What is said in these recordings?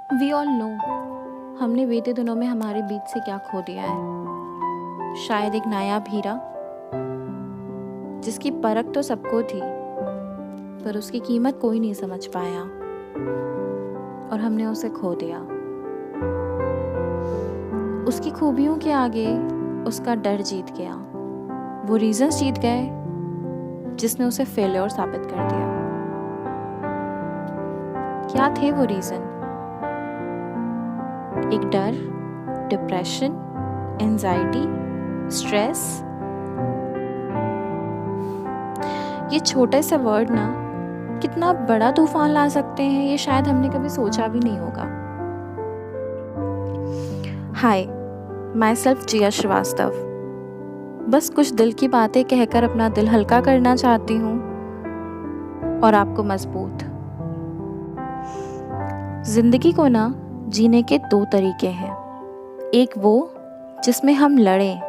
We all know हमने बीते दिनों में हमारे बीच से क्या खो दिया है। शायद एक नायाब हीरा जिसकी परख तो सबको थी, पर उसकी कीमत कोई नहीं समझ पाया और हमने उसे खो दिया। उसकी खूबियों के आगे उसका डर जीत गया। वो रीजंस जीत गए जिसने उसे फेलियर साबित कर दिया। क्या थे वो रीजन? एक डर, डिप्रेशन, एंजाइटी, स्ट्रेस। ये छोटे से वर्ड ना कितना बड़ा तूफान ला सकते हैं, ये शायद हमने कभी सोचा भी नहीं होगा। हाय, माई सेल्फ जिया श्रीवास्तव। बस कुछ दिल की बातें कहकर अपना दिल हल्का करना चाहती हूँ और आपको मजबूत। जिंदगी को ना जीने के 2 तरीके हैं। एक वो जिसमें हम लड़ें,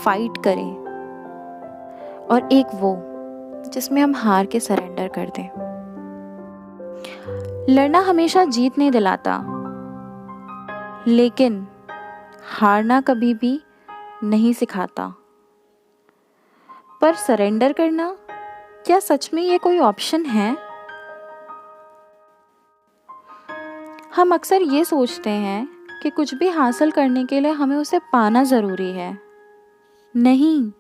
फाइट करें, और एक वो जिसमें हम हार के सरेंडर कर दें। लड़ना हमेशा जीत नहीं दिलाता, लेकिन हारना कभी भी नहीं सिखाता। पर सरेंडर करना, क्या सच में ये कोई ऑप्शन है? हम अक्सर ये सोचते हैं कि कुछ भी हासिल करने के लिए हमें उसे पाना ज़रूरी है। नहीं,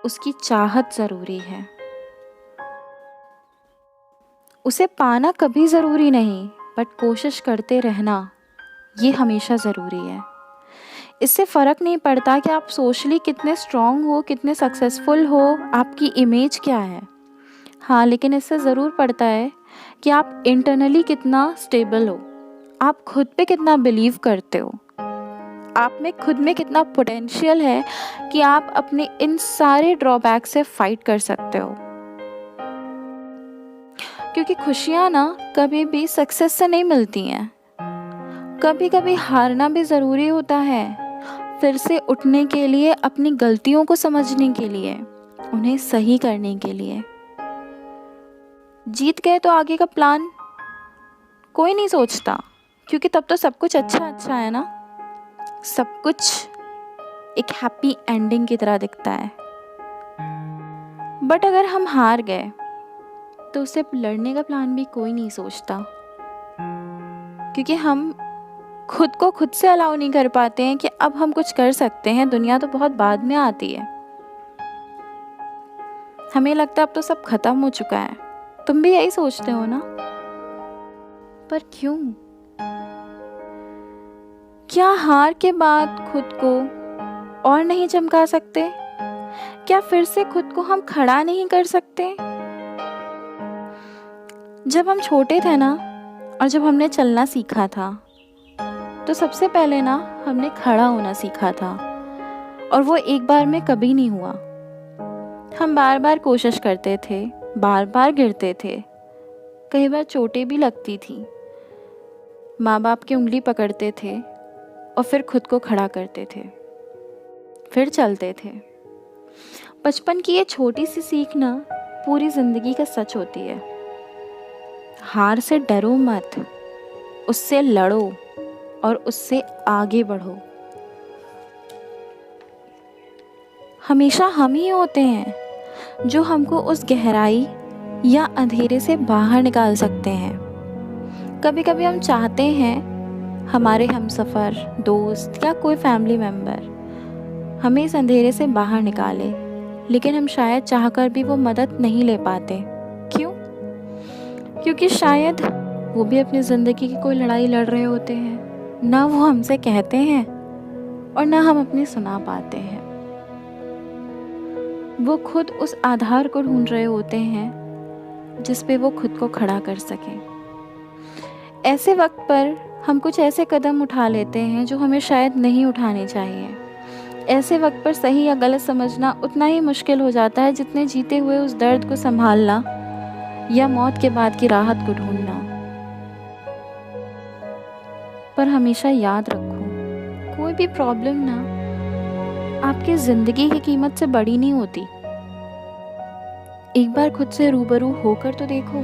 उसकी चाहत ज़रूरी है। उसे पाना कभी ज़रूरी नहीं, बट कोशिश करते रहना ये हमेशा ज़रूरी है। इससे फ़र्क नहीं पड़ता कि आप सोशली कितने स्ट्रॉन्ग हो, कितने सक्सेसफुल हो, आपकी इमेज क्या है। हाँ, लेकिन इससे ज़रूर पड़ता है कि आप इंटरनली कितना स्टेबल हो, आप खुद पे कितना बिलीव करते हो, आप में खुद में कितना पोटेंशियल है कि आप अपने इन सारे ड्रॉबैक से फाइट कर सकते हो। क्योंकि खुशियाँ ना कभी भी सक्सेस से नहीं मिलती हैं। कभी कभी हारना भी ज़रूरी होता है, फिर से उठने के लिए, अपनी गलतियों को समझने के लिए, उन्हें सही करने के लिए। जीत गए तो आगे का प्लान कोई नहीं सोचता, क्योंकि तब तो सब कुछ अच्छा अच्छा है ना। सब कुछ एक हैप्पी एंडिंग की तरह दिखता है। बट अगर हम हार गए तो उससे लड़ने का प्लान भी कोई नहीं सोचता, क्योंकि हम खुद को खुद से अलाउ नहीं कर पाते हैं कि अब हम कुछ कर सकते हैं। दुनिया तो बहुत बाद में आती है। हमें लगता है अब तो सब खत्म हो चुका है। तुम भी यही सोचते हो ना? पर क्यों? क्या हार के बाद खुद को और नहीं चमका सकते? क्या फिर से खुद को हम खड़ा नहीं कर सकते? जब हम छोटे थे ना, और जब हमने चलना सीखा था, तो सबसे पहले ना हमने खड़ा होना सीखा था, और वो एक बार में कभी नहीं हुआ। हम बार बार कोशिश करते थे, बार बार गिरते थे, कई बार चोटें भी लगती थी। माँ बाप की उंगली पकड़ते थे और फिर खुद को खड़ा करते थे, फिर चलते थे। बचपन की ये छोटी सी सीख ना पूरी जिंदगी का सच होती है। हार से डरो मत, उससे लड़ो और उससे आगे बढ़ो। हमेशा हम ही होते हैं जो हमको उस गहराई या अंधेरे से बाहर निकाल सकते हैं। कभी कभी हम चाहते हैं हमारे हमसफ़र, दोस्त या कोई फैमिली मेम्बर हमें इस अंधेरे से बाहर निकाले, लेकिन हम शायद चाहकर भी वो मदद नहीं ले पाते। क्यों? क्योंकि शायद वो भी अपनी ज़िंदगी की कोई लड़ाई लड़ रहे होते हैं। ना वो हमसे कहते हैं और ना हम अपनी सुना पाते हैं। वो खुद उस आधार को ढूंढ रहे होते हैं जिस पे वो खुद को खड़ा कर सकें। ऐसे वक्त पर हम कुछ ऐसे कदम उठा लेते हैं जो हमें शायद नहीं उठाने चाहिए। ऐसे वक्त पर सही या गलत समझना उतना ही मुश्किल हो जाता है जितने जीते हुए उस दर्द को संभालना या मौत के बाद की राहत को ढूंढना। पर हमेशा याद रखो, कोई भी प्रॉब्लम ना आपकी ज़िंदगी की कीमत से बड़ी नहीं होती। एक बार खुद से रूबरू होकर तो देखो।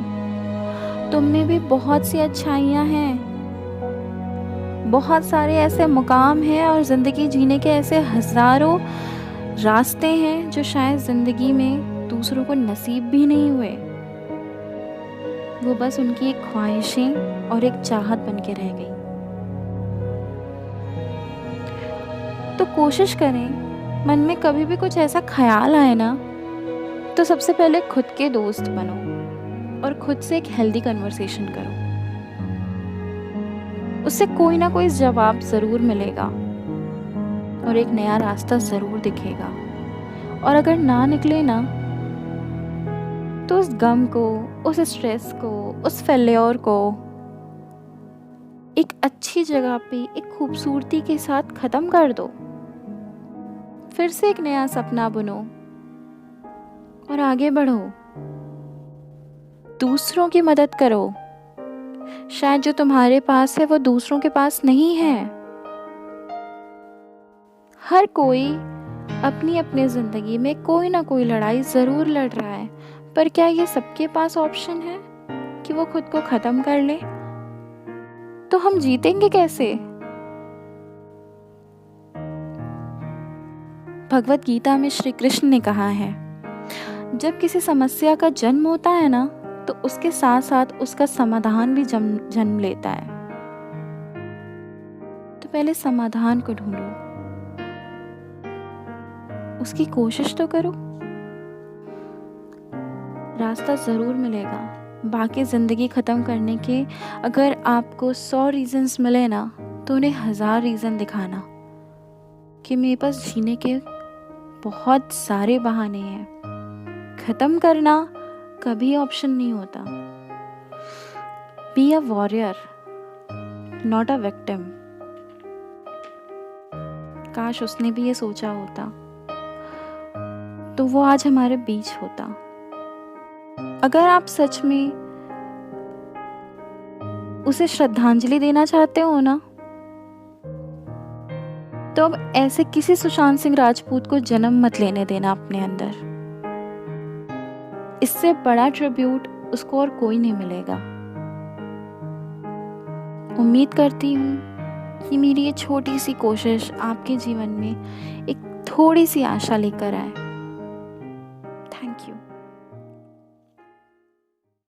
तुम में भी बहुत सी अच्छाइयाँ हैं, बहुत सारे ऐसे मुकाम हैं और ज़िंदगी जीने के ऐसे हज़ारों रास्ते हैं जो शायद ज़िंदगी में दूसरों को नसीब भी नहीं हुए। वो बस उनकी एक ख्वाहिशें और एक चाहत बन के रह गई। तो कोशिश करें, मन में कभी भी कुछ ऐसा ख्याल आए ना, तो सबसे पहले खुद के दोस्त बनो और खुद से एक हेल्दी कन्वर्सेशन करो। उससे कोई ना कोई जवाब ज़रूर मिलेगा और एक नया रास्ता ज़रूर दिखेगा। और अगर ना निकले ना, तो उस गम को, उस स्ट्रेस को, उस फेल्योर को एक अच्छी जगह पे एक खूबसूरती के साथ ख़त्म कर दो। फिर से एक नया सपना बुनो और आगे बढ़ो। दूसरों की मदद करो। शायद जो तुम्हारे पास है वो दूसरों के पास नहीं है। हर कोई अपनी अपनी ज़िंदगी में कोई ना कोई लड़ाई ज़रूर लड़ रहा है, पर क्या ये सबके पास ऑप्शन है कि वो खुद को ख़त्म कर ले? तो हम जीतेंगे कैसे? भगवत गीता में श्री कृष्ण ने कहा है, जब किसी समस्या का जन्म होता है ना, तो उसके साथ साथ उसका समाधान भी जन्म लेता है। तो पहले समाधान को ढूंढो, उसकी कोशिश तो करो, रास्ता ज़रूर मिलेगा। बाकी ज़िंदगी ख़त्म करने के अगर आपको 100 रीज़न्स मिले ना, तो उन्हें 1000 रीज़न दिखाना कि मेरे पास जीने के बहुत सारे बहाने हैं। ख़त्म करना कभी ऑप्शन नहीं होता। Be a warrior, not a victim. काश उसने भी ये सोचा होता, तो वो आज हमारे बीच होता। अगर आप सच में उसे श्रद्धांजलि देना चाहते हो ना, तो अब ऐसे किसी सुशांत सिंह राजपूत को जन्म मत लेने देना अपने अंदर। इससे बड़ा ट्रिब्यूट उसको और कोई नहीं मिलेगा। उम्मीद करती हूँ कि मेरी ये छोटी सी कोशिश आपके जीवन में एक थोड़ी सी आशा लेकर आए।